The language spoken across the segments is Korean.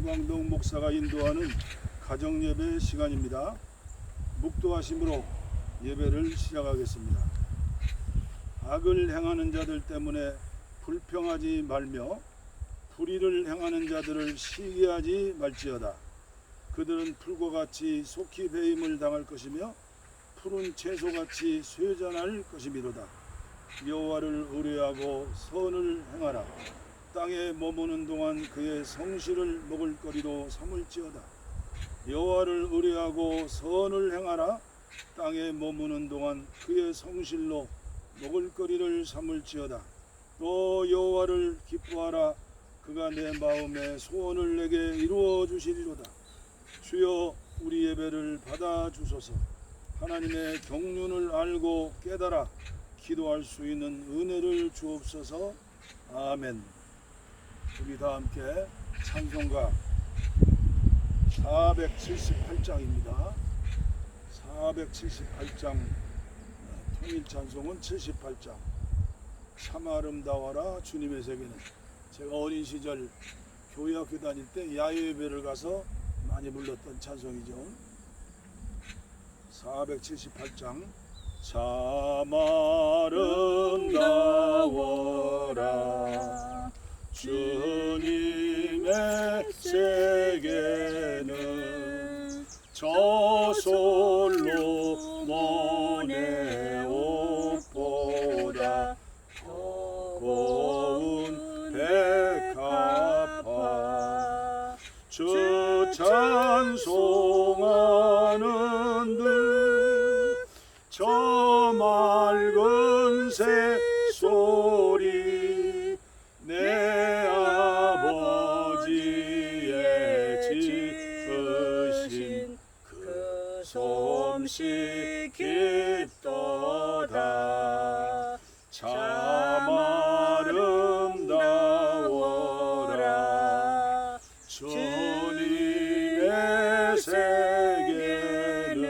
유광동 목사가 인도하는 가정예배 시간입니다. 묵도하심으로 예배를 시작하겠습니다. 악을 행하는 자들 때문에 불평하지 말며 불의를 행하는 자들을 시기하지 말지어다. 그들은 풀과 같이 속히 배임을 당할 것이며 푸른 채소같이 쇠잔할 것이미로다. 여호와를 의뢰하고 선을 행하라. 땅에 머무는 동안 그의 성실을 먹을거리로 삼을지어다. 여호와를 의뢰하고 선을 행하라. 땅에 머무는 동안 그의 성실로 먹을거리를 삼을지어다. 또 여호와를 기뻐하라. 그가 내 마음의 소원을 내게 이루어 주시리로다. 주여, 우리 예배를 받아 주소서. 하나님의 경륜을 알고 깨달아 기도할 수 있는 은혜를 주옵소서. 아멘. 우리 다 함께 찬송가 478장입니다. 478장 통일 찬송은 78장. 참 아름다워라 주님의 세계는. 제가 어린 시절 교회 학교 다닐 때 야외 예배를 가서 많이 불렀던 찬송이죠. 478장. 참 아름다워라 주님의 세계는 저솔로 모네 옷보다 더 고운 백합화. 주 찬송하는 저 맑은 새소리 내 아버지의 지으신 그 솜씨 깊도다. 참 아름다워라 주님의 세계는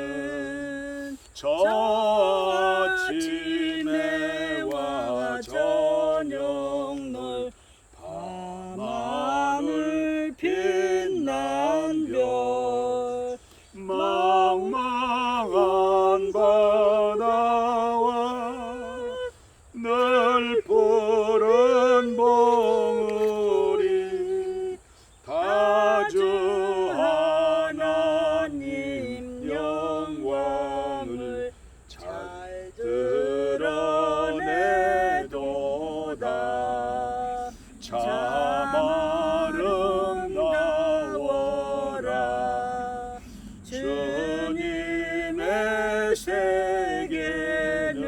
아침에와 저녁 밤하늘 빛난 별. 망망한 바다와 늘 푸른 봉우리 다 주 하나님 영광을 잘 드러내도다. 참 아름다워라 주님의 세계는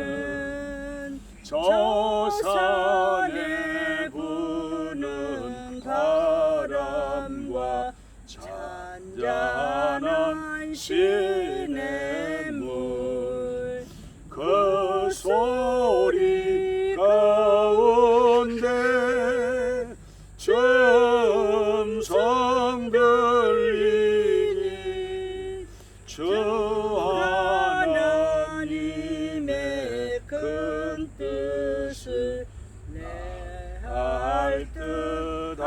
저 산에 부는 바람과 잔잔한 시냇물. 그 소리 가운데 음성 들리니 주 하나님의 큰 뜻을 내할 듯하도다.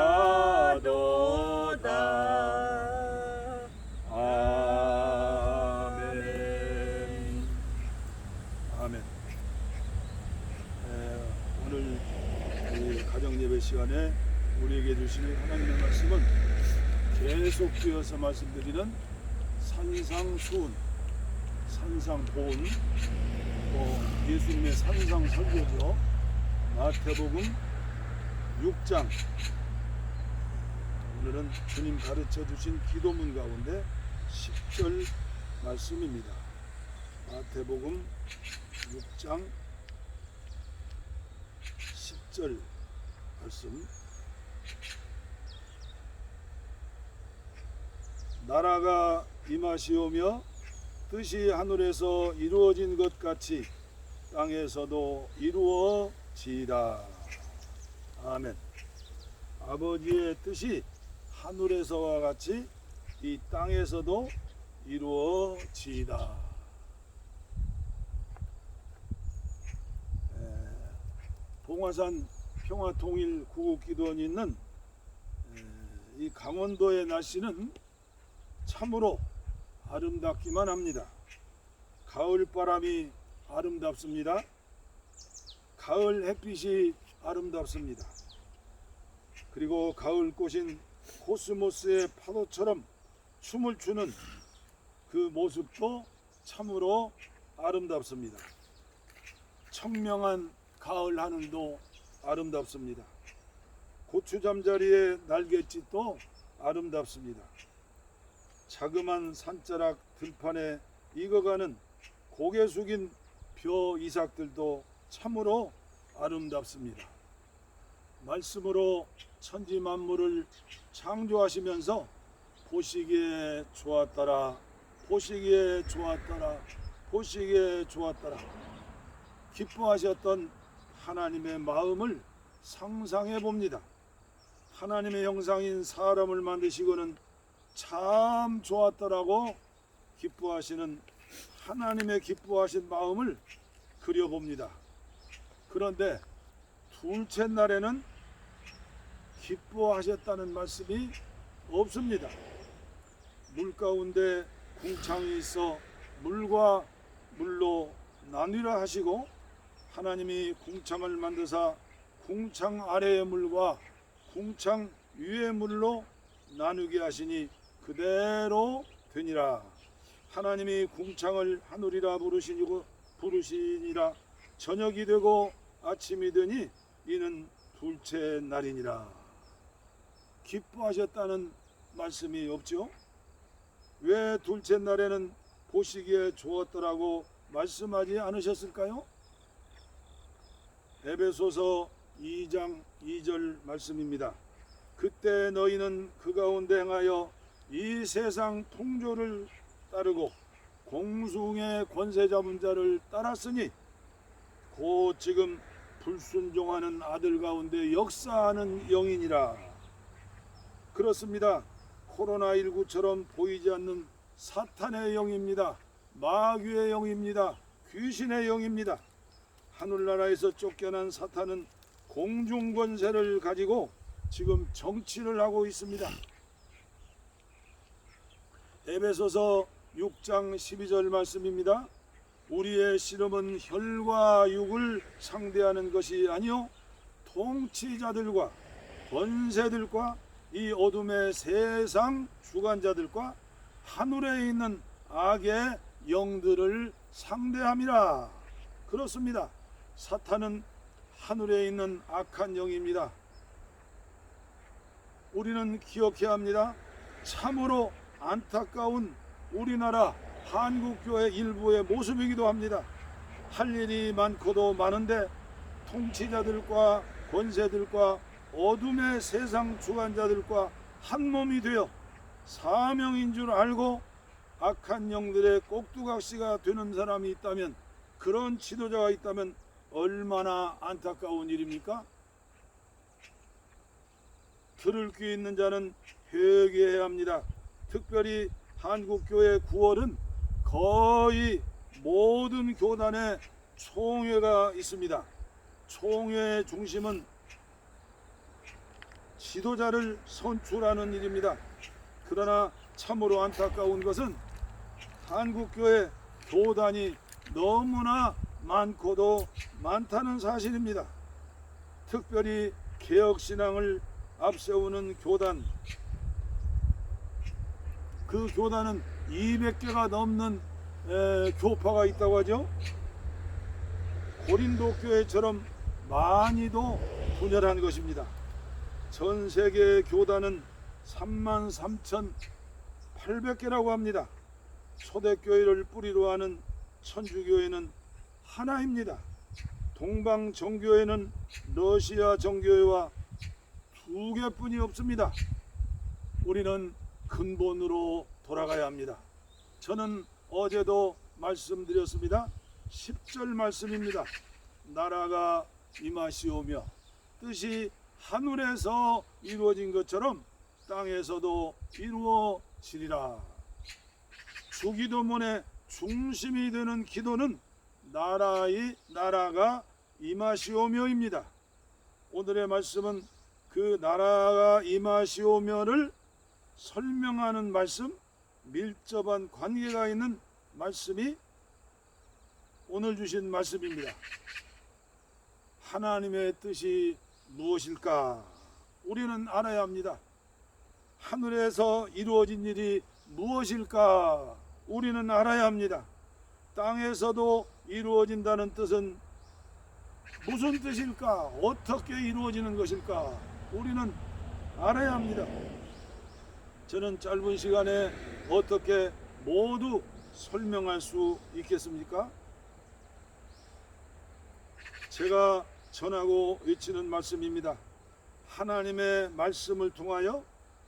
아멘. 아멘. 오늘 이 가정예배 시간에 우리에게 주시는 하나님의 말씀은 계속되어서 말씀드리는 산상수훈, 산상보훈, 예수님의 산상설교죠. 마태복음 6장. 오늘은 주님 가르쳐 주신 기도문 가운데 10절 말씀입니다. 마태복음 6장 10절 말씀. 나라가 임하시오며 뜻이 하늘에서 이루어진 것 같이 땅에서도 이루어지이다. 아멘. 아버지의 뜻이 하늘에서와 같이 이 땅에서도 이루어지이다. 봉화산 평화통일 구국기도원이 있는 이 이 강원도의 날씨는 참으로 아름답기만 합니다. 가을 바람이 아름답습니다. 가을 햇빛이 아름답습니다. 그리고 가을 꽃인 코스모스의 파도처럼 춤을 추는 그 모습도 참으로 아름답습니다. 청명한 가을 하늘도 아름답습니다. 고추 잠자리의 날갯짓도 아름답습니다. 자그만 산자락 들판에 익어가는 고개 숙인 벼 이삭들도 참으로 아름답습니다. 말씀으로 천지 만물을 창조하시면서 보시기에 좋았더라, 보시기에 좋았더라, 보시기에 좋았더라 기뻐하셨던 하나님의 마음을 상상해 봅니다. 하나님의 형상인 사람을 만드시고는 참 좋았더라고 기뻐하시는 하나님의 기뻐하신 마음을 그려봅니다. 그런데 둘째 날에는 기뻐하셨다는 말씀이 없습니다. 물 가운데 궁창이 있어 물과 물로 나뉘라 하시고 하나님이 궁창을 만드사 궁창 아래의 물과 궁창 위의 물로 나누게 하시니 그대로 되니라. 하나님이 궁창을 하늘이라 부르시니라. 저녁이 되고 아침이 되니 이는 둘째 날이니라. 기뻐하셨다는 말씀이 없죠? 왜 둘째 날에는 보시기에 좋았더라고 말씀하지 않으셨을까요? 에베소서 2장 2절 말씀입니다. 그때 너희는 그 가운데 행하여 이 세상 통조를 따르고 공중의 권세 잡은 자를 따랐으니 곧 지금 불순종하는 아들 가운데 역사하는 영이니라. 그렇습니다. 코로나19처럼 보이지 않는 사탄의 영입니다. 마귀의 영입니다. 귀신의 영입니다. 하늘나라에서 쫓겨난 사탄은 공중권세를 가지고 지금 정치를 하고 있습니다. 에베소서 6장 12절 말씀입니다. 우리의 씨름은 혈과 육을 상대하는 것이 아니요 통치자들과 권세들과 이 어둠의 세상 주관자들과 하늘에 있는 악의 영들을 상대함이라. 그렇습니다. 사탄은 하늘에 있는 악한 영입니다. 우리는 기억해야 합니다. 참으로 안타까운 우리나라 한국교회 일부의 모습이기도 합니다. 할 일이 많고도 많은데 통치자들과 권세들과 어둠의 세상 주관자들과 한 몸이 되어 사명인 줄 알고 악한 영들의 꼭두각시가 되는 사람이 있다면, 그런 지도자가 있다면 얼마나 안타까운 일입니까? 들을 귀 있는 자는 회개해야 합니다. 특별히 한국교회 9월은 거의 모든 교단에 총회가 있습니다. 총회의 중심은 지도자를 선출하는 일입니다. 그러나 참으로 안타까운 것은 한국교회 교단이 너무나 많고도 많다는 사실입니다. 특별히 개혁신앙을 앞세우는 교단, 그 교단은 200개가 넘는 교파가 있다고 하죠. 고린도 교회처럼 많이도 분열한 것입니다. 전 세계 교단은 33,800개라고 합니다. 초대교회를 뿌리로 하는 천주교회는 하나입니다. 동방 정교회는 러시아 정교회와 2개뿐이 없습니다. 우리는 근본으로 돌아가야 합니다. 저는 어제도 말씀드렸습니다. 10절 말씀입니다. 나라가 임하시오며 뜻이 하늘에서 이루어진 것처럼 땅에서도 이루어지리라. 주기도문의 중심이 되는 기도는 나라가 임하시오며입니다. 오늘의 말씀은 그 나라가 임하시오며를 설명하는 말씀, 밀접한 관계가 있는 말씀이 오늘 주신 말씀입니다. 하나님의 뜻이 무엇일까? 우리는 알아야 합니다. 하늘에서 이루어진 일이 무엇일까? 우리는 알아야 합니다. 땅에서도 이루어진다는 뜻은 무슨 뜻일까? 어떻게 이루어지는 것일까? 우리는 알아야 합니다. 저는 짧은 시간에 어떻게 모두 설명할 수 있겠습니까? 제가 전하고 외치는 말씀입니다. 하나님의 말씀을 통하여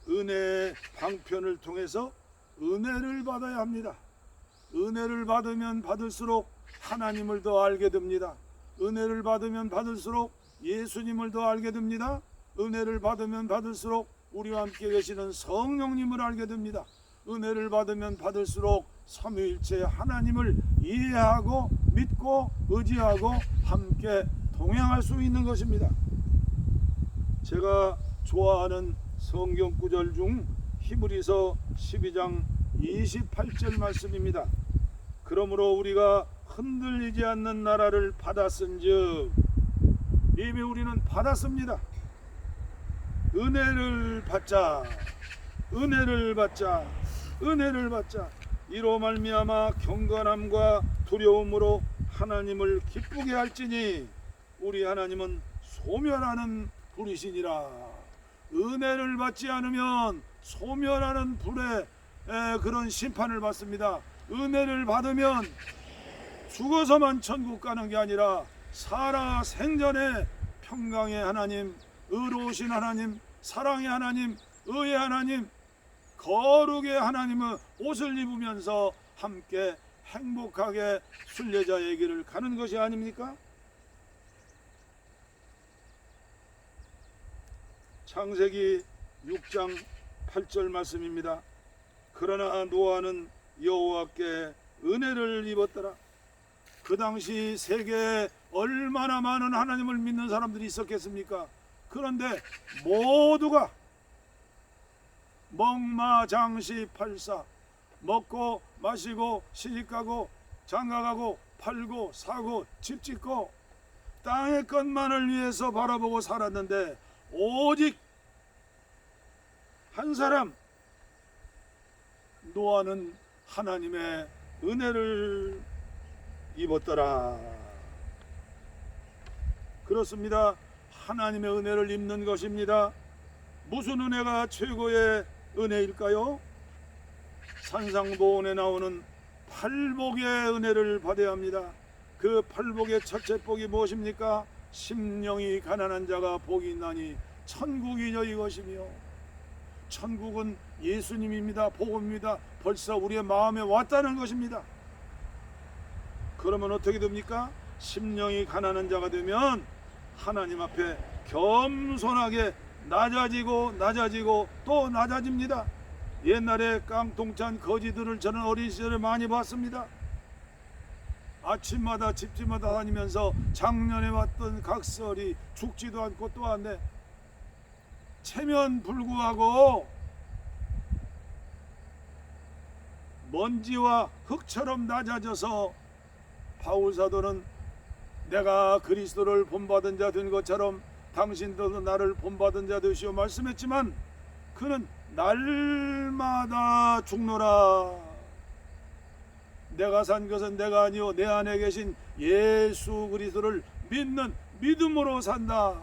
은혜의 방편을 통해서 은혜를 받아야 합니다. 은혜를 받으면 받을수록 하나님을 더 알게 됩니다. 은혜를 받으면 받을수록 예수님을 더 알게 됩니다. 은혜를 받으면 받을수록 우리와 함께 계시는 성령님을 알게 됩니다. 은혜를 받으면 받을수록 삼위일체 하나님을 이해하고 믿고 의지하고 함께 동행할 수 있는 것입니다. 제가 좋아하는 성경 구절 중 히브리서 12장 28절 말씀입니다. 그러므로 우리가 흔들리지 않는 나라를 받았은즉, 이미 우리는 받았습니다. 은혜를 받자, 은혜를 받자, 은혜를 받자. 이로 말미암아 경건함과 두려움으로 하나님을 기쁘게 할지니 우리 하나님은 소멸하는 불이시니라. 은혜를 받지 않으면 소멸하는 불의 그런 심판을 받습니다. 은혜를 받으면 죽어서만 천국 가는 게 아니라 살아 생전에 평강의 하나님, 의로우신 하나님, 사랑의 하나님, 의의 하나님, 거룩의 하나님의 옷을 입으면서 함께 행복하게 순례자의 길을 가는 것이 아닙니까? 창세기 6장 8절 말씀입니다. 그러나 노아는 여호와께 은혜를 입었더라. 그 당시 세계에 얼마나 많은 하나님을 믿는 사람들이 있었겠습니까? 그런데 모두가 먹마장시팔사, 먹고 마시고 시집가고 장가가고 팔고 사고 집 짓고 땅의 것만을 위해서 바라보고 살았는데 오직 한 사람, 노아는 하나님의 은혜를 입었더라. 그렇습니다. 하나님의 은혜를 입는 것입니다. 무슨 은혜가 최고의 은혜일까요? 산상보온에 나오는 팔복의 은혜를 받아야 합니다. 그 팔복의 첫째 복이 무엇입니까? 심령이 가난한 자가 복이 있나니 천국이 너희 것이며, 천국은 예수님입니다. 복입니다. 벌써 우리의 마음에 왔다는 것입니다. 그러면 어떻게 됩니까? 심령이 가난한 자가 되면 하나님 앞에 겸손하게 낮아지고 또 낮아집니다. 옛날에 깡통찬 거지들을 저는 어린 시절에 많이 봤습니다. 아침마다 집집마다 다니면서 작년에 왔던 각설이 죽지도 않고 또 안돼 체면 불구하고 먼지와 흙처럼 낮아져서 바울 사도는 내가 그리스도를 본받은 자 된 것처럼 당신들도 나를 본받은 자 되시오 말씀했지만 그는 날마다 죽노라. 내가 산 것은 내가 아니오 내 안에 계신 예수 그리스도를 믿는 믿음으로 산다.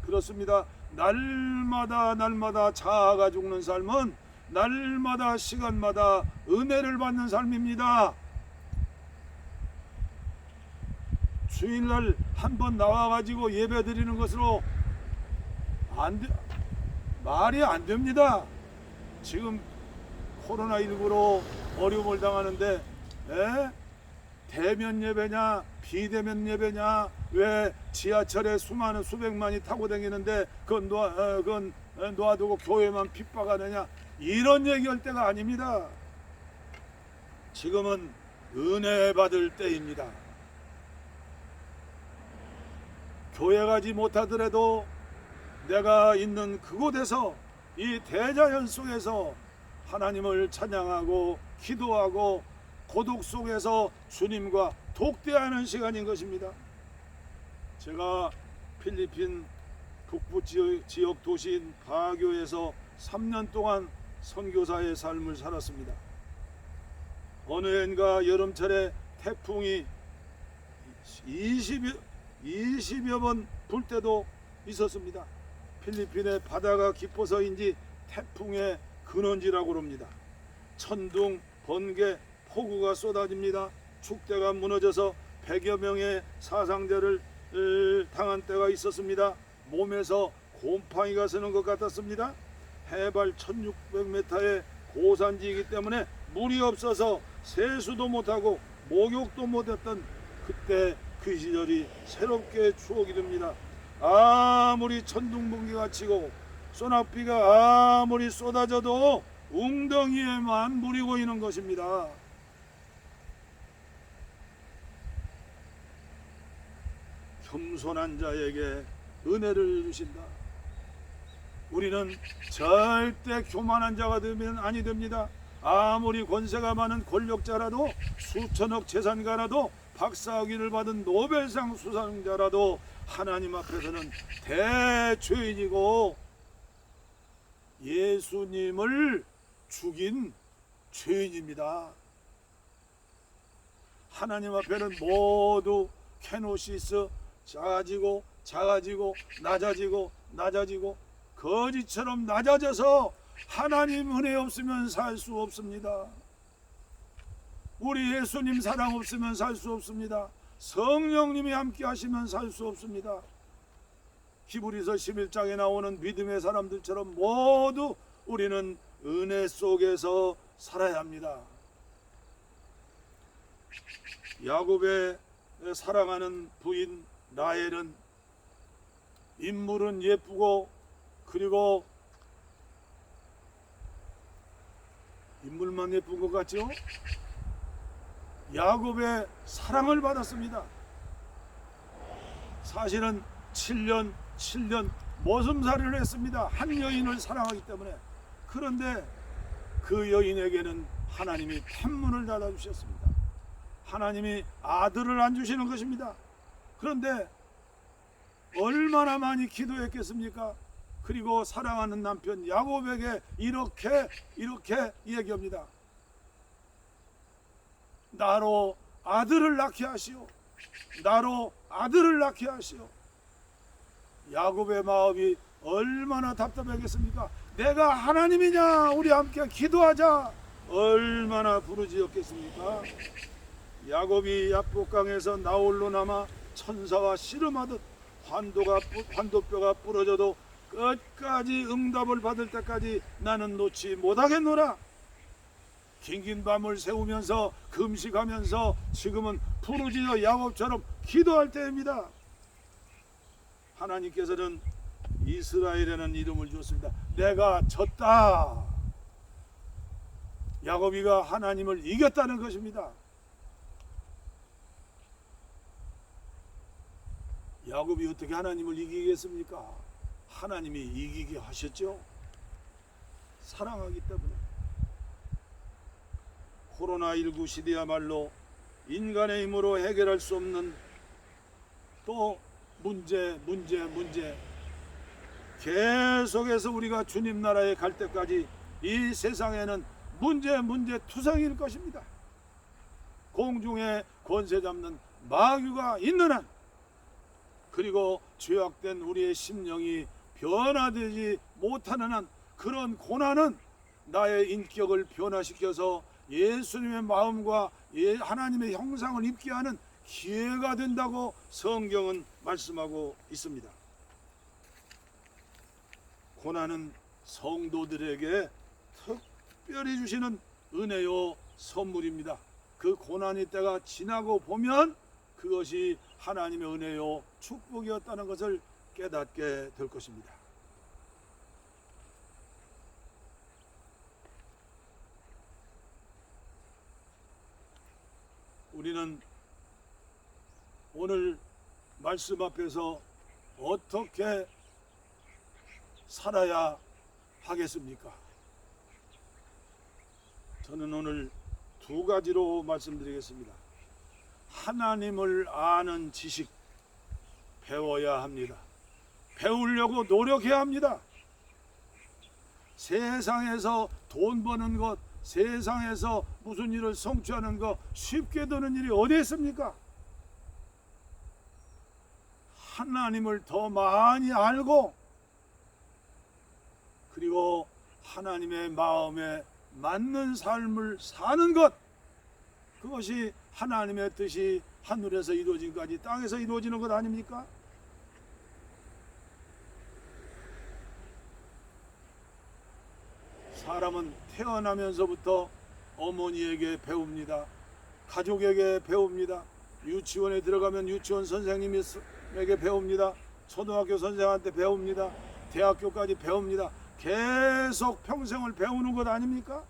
그렇습니다. 날마다 자아가 죽는 삶은 날마다 시간마다 은혜를 받는 삶입니다. 주일날 한번 나와가지고 예배 드리는 것으로 말이 안 됩니다. 지금 코로나19로 어려움을 당하는데 대면 예배냐 비대면 예배냐, 왜 지하철에 수많은 수백만이 타고 다니는데 그건 놔두고 교회만 핍박하느냐, 이런 얘기할 때가 아닙니다. 지금은 은혜 받을 때입니다. 교회 가지 못하더라도 내가 있는 그곳에서 이 대자연 속에서 하나님을 찬양하고 기도하고 고독 속에서 주님과 독대하는 시간인 것입니다. 제가 필리핀 북부 지역 도시인 바교에서 3년 동안 선교사의 삶을 살았습니다. 어느 해인가 여름철에 태풍이 20여 번 불 때도 있었습니다. 필리핀의 바다가 깊어서인지 태풍의 근원지라고 합니다. 천둥, 번개, 폭우가 쏟아집니다. 축대가 무너져서 100여 명의 사상자를 당한 때가 있었습니다. 몸에서 곰팡이가 서는 것 같았습니다. 해발 1600m의 고산지이기 때문에 물이 없어서 세수도 못하고 목욕도 못했던 그때 그 시절이 새롭게 추억이 됩니다. 아무리 천둥번개가 치고 소낙비가 아무리 쏟아져도 웅덩이에만 물이 고이는 것입니다. 겸손한 자에게 은혜를 주신다. 우리는 절대 교만한 자가 되면 아니 됩니다. 아무리 권세가 많은 권력자라도, 수천억 재산가라도, 박사학위를 받은 노벨상 수상자라도 하나님 앞에서는 대죄인이고 예수님을 죽인 죄인입니다. 하나님 앞에는 모두 케노시스, 작아지고 낮아지고 거지처럼 낮아져서 하나님 은혜 없으면 살 수 없습니다. 우리 예수님 사랑 없으면 살 수 없습니다. 성령님이 함께 하시면 살 수 없습니다. 히브리서 11장에 나오는 믿음의 사람들처럼 모두 우리는 은혜 속에서 살아야 합니다. 야곱의 사랑하는 부인 라헬은 인물은 예쁘고 그리고 인물만 예쁜 것 같죠? 야곱의 사랑을 받았습니다. 사실은 7년 모슴살이를 했습니다. 한 여인을 사랑하기 때문에. 그런데 그 여인에게는 하나님이 편문을 닫아주셨습니다. 하나님이 아들을 안 주시는 것입니다. 그런데 얼마나 많이 기도했겠습니까? 그리고 사랑하는 남편 야곱에게 이렇게 얘기합니다. 나로 아들을 낳게 하시오. 나로 아들을 낳게 하시오. 야곱의 마음이 얼마나 답답하겠습니까? 내가 하나님이냐? 우리 함께 기도하자. 얼마나 부르짖었겠습니까? 야곱이 야복강에서 나홀로 남아 천사와 씨름하듯 환도뼈가 부러져도 끝까지 응답을 받을 때까지 나는 놓지 못하겠노라. 긴긴 밤을 새우면서 금식하면서 지금은 부르짖어 야곱처럼 기도할 때입니다. 하나님께서는 이스라엘이라는 이름을 줬습니다. 내가 졌다. 야곱이가 하나님을 이겼다는 것입니다. 야곱이 어떻게 하나님을 이기겠습니까? 하나님이 이기게 하셨죠. 사랑하기 때문에. 코로나19 시대야말로 인간의 힘으로 해결할 수 없는 또 문제 계속해서 우리가 주님 나라에 갈 때까지 이 세상에는 문제 투성일 것입니다. 공중에 권세 잡는 마귀가 있는 한, 그리고 죄악된 우리의 심령이 변화되지 못하는 한, 그런 고난은 나의 인격을 변화시켜서 예수님의 마음과 하나님의 형상을 입게 하는 기회가 된다고 성경은 말씀하고 있습니다. 고난은 성도들에게 특별히 주시는 은혜요 선물입니다. 그 고난의 때가 지나고 보면 그것이 하나님의 은혜요 축복이었다는 것을 깨닫게 될 것입니다. 우리는 오늘 말씀 앞에서 어떻게 살아야 하겠습니까? 저는 오늘 두 가지로 말씀드리겠습니다. 하나님을 아는 지식 배워야 합니다. 배우려고 노력해야 합니다. 세상에서 돈 버는 것, 세상에서 무슨 일을 성취하는 것 쉽게 되는 일이 어디 있습니까? 하나님을 더 많이 알고 그리고 하나님의 마음에 맞는 삶을 사는 것, 그것이 하나님의 뜻이 하늘에서 이루어진까지 땅에서 이루어지는 것 아닙니까? 사람은 태어나면서부터 어머니에게 배웁니다. 가족에게 배웁니다. 유치원에 들어가면 유치원 선생님에게 배웁니다. 초등학교 선생한테 배웁니다. 대학교까지 배웁니다. 계속 평생을 배우는 것 아닙니까?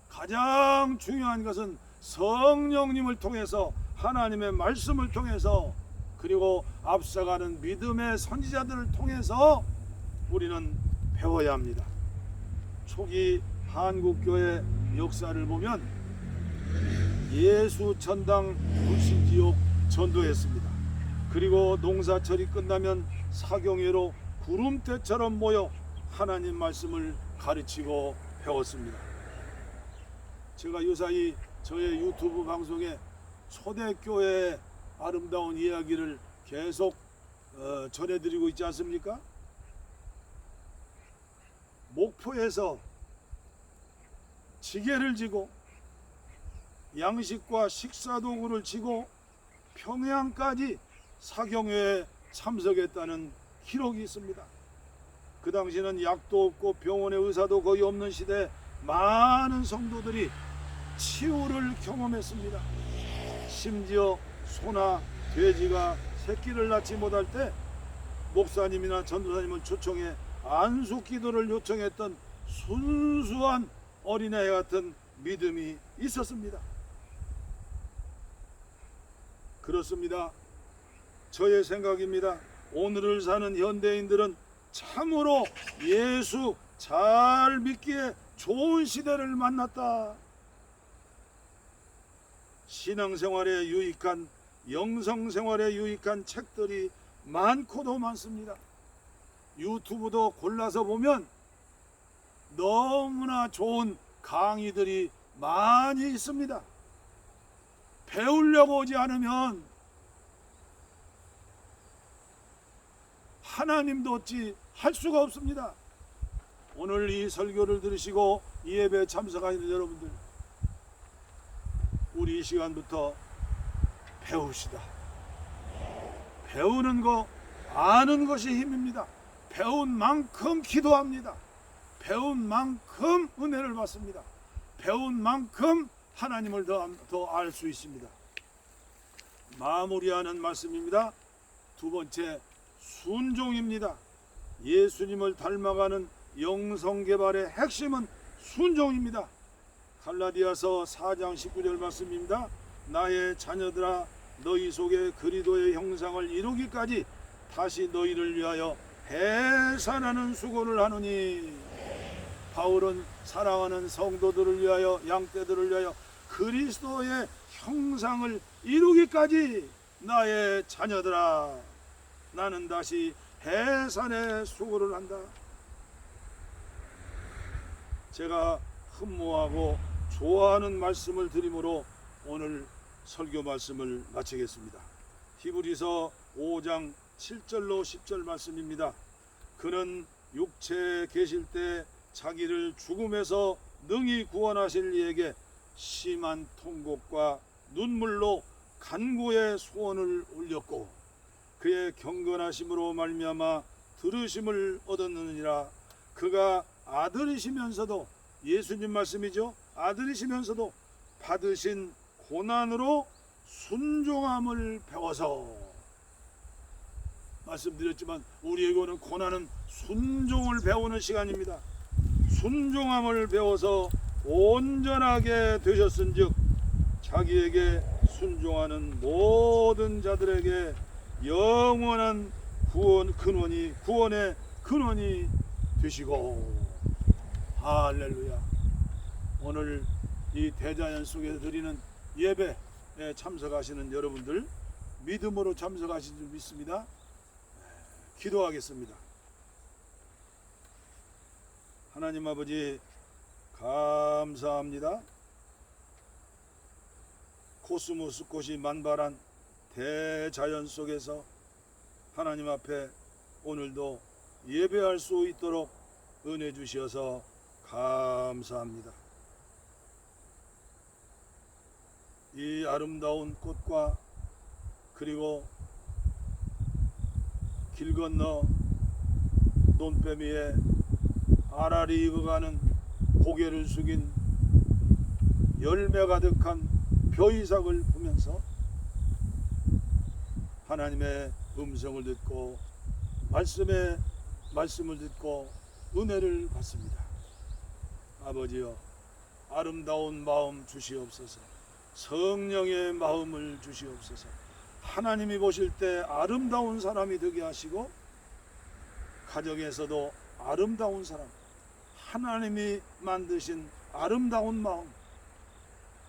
가장 중요한 것은 성령님을 통해서, 하나님의 말씀을 통해서, 그리고 앞서가는 믿음의 선지자들을 통해서 우리는 배워야 합니다. 초기 한국교회 역사를 보면 예수 천당 불신지옥 전도했습니다. 그리고 농사철이 끝나면 사경회로 구름대처럼 모여 하나님 말씀을 가르치고 배웠습니다. 제가 요사이 저의 유튜브 방송에 초대교회의 아름다운 이야기를 계속 전해드리고 있지 않습니까? 목포에서 지게를 지고 양식과 식사도구를 지고 평양까지 사경회에 참석했다는 기록이 있습니다. 그 당시는 약도 없고 병원에 의사도 거의 없는 시대에 많은 성도들이 치유를 경험했습니다. 심지어 소나 돼지가 새끼를 낳지 못할 때 목사님이나 전도사님을 초청해 안수 기도를 요청했던 순수한 어린애 같은 믿음이 있었습니다. 그렇습니다. 저의 생각입니다. 오늘을 사는 현대인들은 참으로 예수 잘 믿기에 좋은 시대를 만났다. 신앙생활에 유익한, 영성생활에 유익한 책들이 많고도 많습니다. 유튜브도 골라서 보면 너무나 좋은 강의들이 많이 있습니다. 배우려고 오지 않으면 하나님도 어찌 할 수가 없습니다. 오늘 이 설교를 들으시고 이 예배에 참석하는 여러분들, 우리 이 시간부터 배웁시다. 배우는 거, 아는 것이 힘입니다. 배운 만큼 기도합니다. 배운 만큼 은혜를 받습니다. 배운 만큼 하나님을 더 알 수 있습니다. 마무리하는 말씀입니다. 두 번째, 순종입니다. 예수님을 닮아가는 영성개발의 핵심은 순종입니다. 갈라디아서 4장 19절 말씀입니다. 나의 자녀들아, 너희 속에 그리스도의 형상을 이루기까지 다시 너희를 위하여 해산하는 수고를 하노니. 바울은 사랑하는 성도들을 위하여, 양떼들을 위하여 그리스도의 형상을 이루기까지 나의 자녀들아, 나는 다시 해산의 수고를 한다. 제가 흠모하고 좋아하는 말씀을 드림으로 오늘 설교 말씀을 마치겠습니다. 히브리서 5장 7절로 10절 말씀입니다. 그는 육체에 계실 때 자기를 죽음에서 능히 구원하실 이에게 심한 통곡과 눈물로 간구의 소원을 올렸고 그의 경건하심으로 말미암아 들으심을 얻었느니라. 그가 아들이시면서도, 예수님 말씀이죠, 아들이시면서도 받으신 고난으로 순종함을 배워서, 말씀드렸지만 우리에게는 고난은 순종을 배우는 시간입니다. 순종함을 배워서 온전하게 되셨은즉 자기에게 순종하는 모든 자들에게 영원한 구원의 근원이 되시고. 할렐루야. 오늘 이 대자연 속에서 드리는 예배에 참석하시는 여러분들 믿음으로 참석하신 줄 믿습니다. 기도하겠습니다. 하나님 아버지 감사합니다. 코스모스 꽃이 만발한 대자연 속에서 하나님 앞에 오늘도 예배할 수 있도록 은혜 주시어서 감사합니다. 이 아름다운 꽃과 그리고 길 건너 논뱀 위에 아라리 익어가는 고개를 숙인 열매 가득한 벼이삭을 보면서 하나님의 음성을 듣고 말씀을 듣고 은혜를 받습니다. 아버지여, 아름다운 마음 주시옵소서. 성령의 마음을 주시옵소서. 하나님이 보실 때 아름다운 사람이 되게 하시고 가정에서도 아름다운 사람, 하나님이 만드신 아름다운 마음,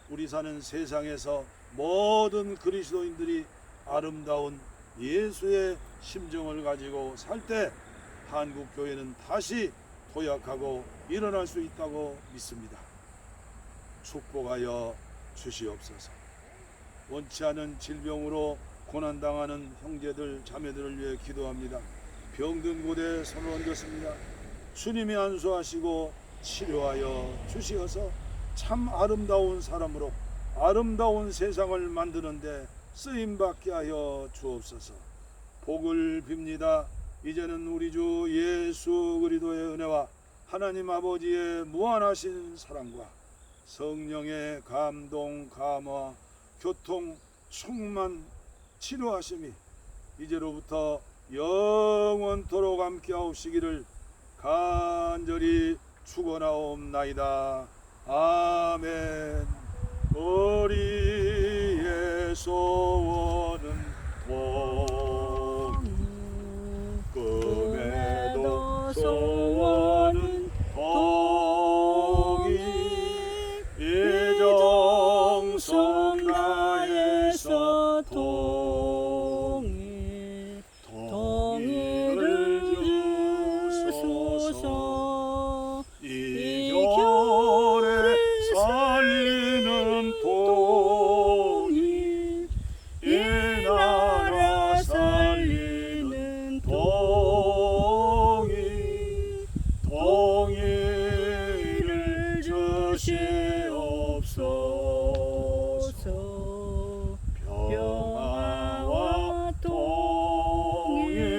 우리 사는 세상에서 모든 그리스도인들이 아름다운 예수의 심정을 가지고 살 때 한국교회는 다시 도약하고 일어날 수 있다고 믿습니다. 축복하여 주시옵소서. 원치 않은 질병으로 고난당하는 형제들 자매들을 위해 기도합니다. 병든 곳에 손을 얹었습니다. 주님이 안수하시고 치료하여 주시어서 참 아름다운 사람으로 아름다운 세상을 만드는데 쓰임받게 하여 주옵소서. 복을 빕니다. 이제는 우리 주 예수 그리스도의 은혜와 하나님 아버지의 무한하신 사랑과 성령의 감동, 감화, 교통, 충만, 치료하심이 이제로부터 영원토록 함께하옵시기를 간절히 축원하옵나이다. 아멘. 우리의 소원은 꿈에도 소원은 동이 이정성가에서 동이를 주소서. 이 겨울에 살리는 동이 이 나라 살리는 동이를 주시옵소서. 평화와 통일을